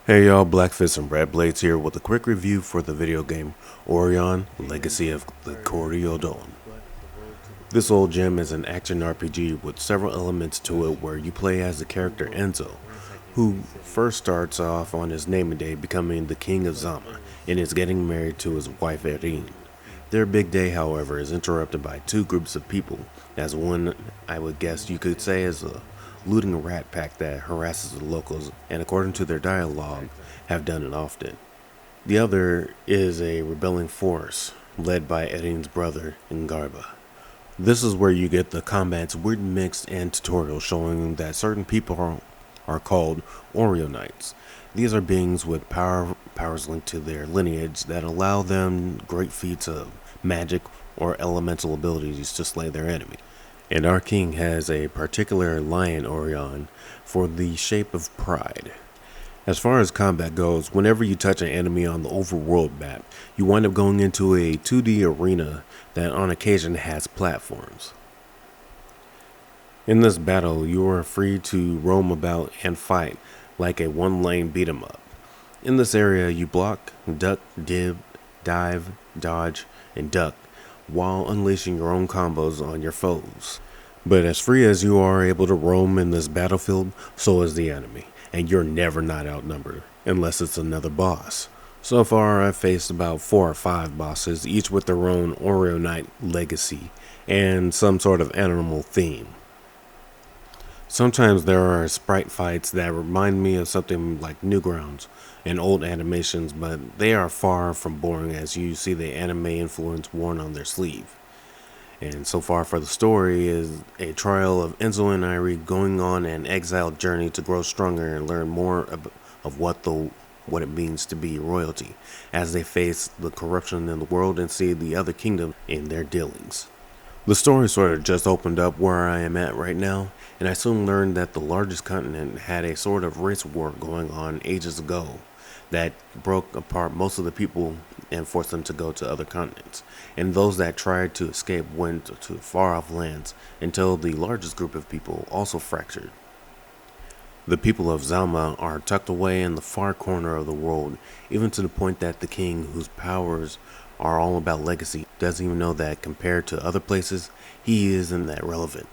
Hey y'all, Blackfist and Red Blades here with a quick review for the video game Odan, Legacy of the Kori Odan. This old gem is an action RPG with several elements to it where you play as the character Enzo, who first starts off on his naming day becoming the king of Zama and is getting married to his wife Erin. Their big day, however, is interrupted by two groups of people, as one I would guess you could say is a looting rat pack that harasses the locals and, according to their dialogue, have done it often. The other is a rebelling force led by Erin's brother Ngarba. This is where you get the combat's weird mix and tutorial showing that certain people are called Orionites. These are beings with powers linked to their lineage that allow them great feats of magic or elemental abilities to slay their enemy. And our king has a particular lion Orion for the shape of pride. As far as combat goes, whenever you touch an enemy on the overworld map, you wind up going into a 2D arena that on occasion has platforms. In this battle, you are free to roam about and fight like a one-lane beat-em-up. In this area, you block, duck, dive, dodge, and duck while unleashing your own combos on your foes. But as free as you are able to roam in this battlefield, so is the enemy, and you're never not outnumbered, unless it's another boss. So far, I've faced about 4 or 5 bosses, each with their own Orionite legacy and some sort of animal theme. Sometimes there are sprite fights that remind me of something like Newgrounds and old animations, but they are far from boring as you see the anime influence worn on their sleeve. And so far for the story is a trial of Enzo and Irie going on an exiled journey to grow stronger and learn more of what it means to be royalty, as they face the corruption in the world and see the other kingdom in their dealings. The story sort of just opened up where I am at right now, and I soon learned that the largest continent had a sort of race war going on ages ago that broke apart most of the people and forced them to go to other continents. And those that tried to escape went to far off lands until the largest group of people also fractured. The people of Zama are tucked away in the far corner of the world, even to the point that the king, whose powers are all about legacy, doesn't even know that compared to other places, he isn't that relevant.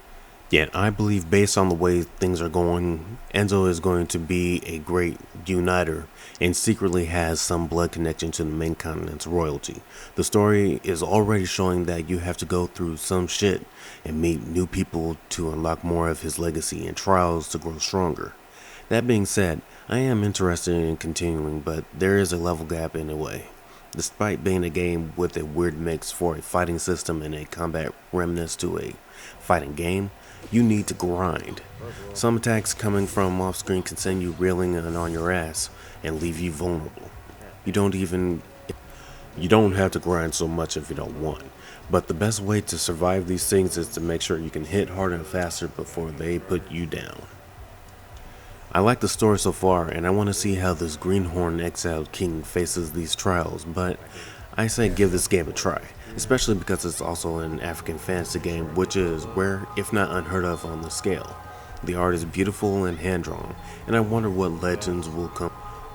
Yet I believe, based on the way things are going, Enzo is going to be a great uniter and secretly has some blood connection to the main continent's royalty. The story is already showing that you have to go through some shit and meet new people to unlock more of his legacy and trials to grow stronger. That being said, I am interested in continuing, but there is a level gap in a way. Despite being a game with a weird mix for a fighting system and a combat remnants to a fighting game, you need to grind. Some attacks coming from off screen can send you reeling on your ass and leave you vulnerable. You don't have to grind so much if you don't want, but the best way to survive these things is to make sure you can hit harder and faster before they put you down. I like the story so far, and I want to see how this greenhorn exiled king faces these trials, but I say give this game a try, especially because it's also an African fantasy game, which is rare, if not unheard of on the scale. The art is beautiful and hand-drawn, and I wonder what legends will come.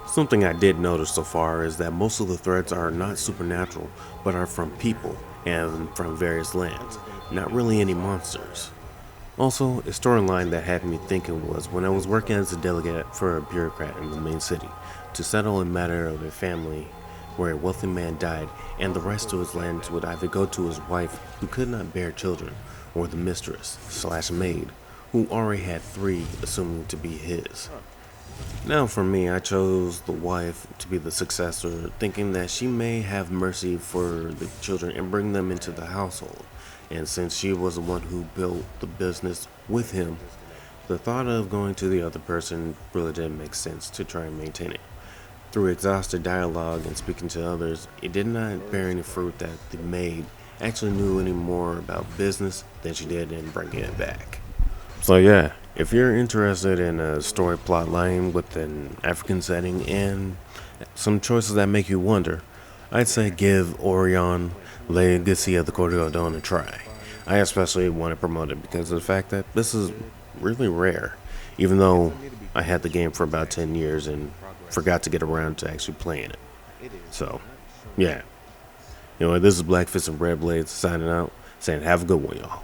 Something I did notice so far is that most of the threats are not supernatural, but are from people and from various lands, not really any monsters. Also, a storyline that had me thinking was when I was working as a delegate for a bureaucrat in the main city to settle a matter of a family where a wealthy man died and the rights to his lands would either go to his wife, who could not bear children, or the mistress/maid, who already had 3, assuming to be his. Now for me, I chose the wife to be the successor, thinking that she may have mercy for the children and bring them into the household. And since she was the one who built the business with him, the thought of going to the other person really didn't make sense to try and maintain it. Through exhausted dialogue and speaking to others, it did not bear any fruit that the maid actually knew any more about business than she did in bringing it back. So yeah, if you're interested in a story plot line with an African setting and some choices that make you wonder, I'd say give Odan, Legacy of the Kori Odan a try. I especially want to promote it because of the fact that this is really rare. even though I had the game for about 10 years and forgot to get around to actually playing it. So, yeah. This is Black Fist and Red Blades signing out, saying have a good one, y'all.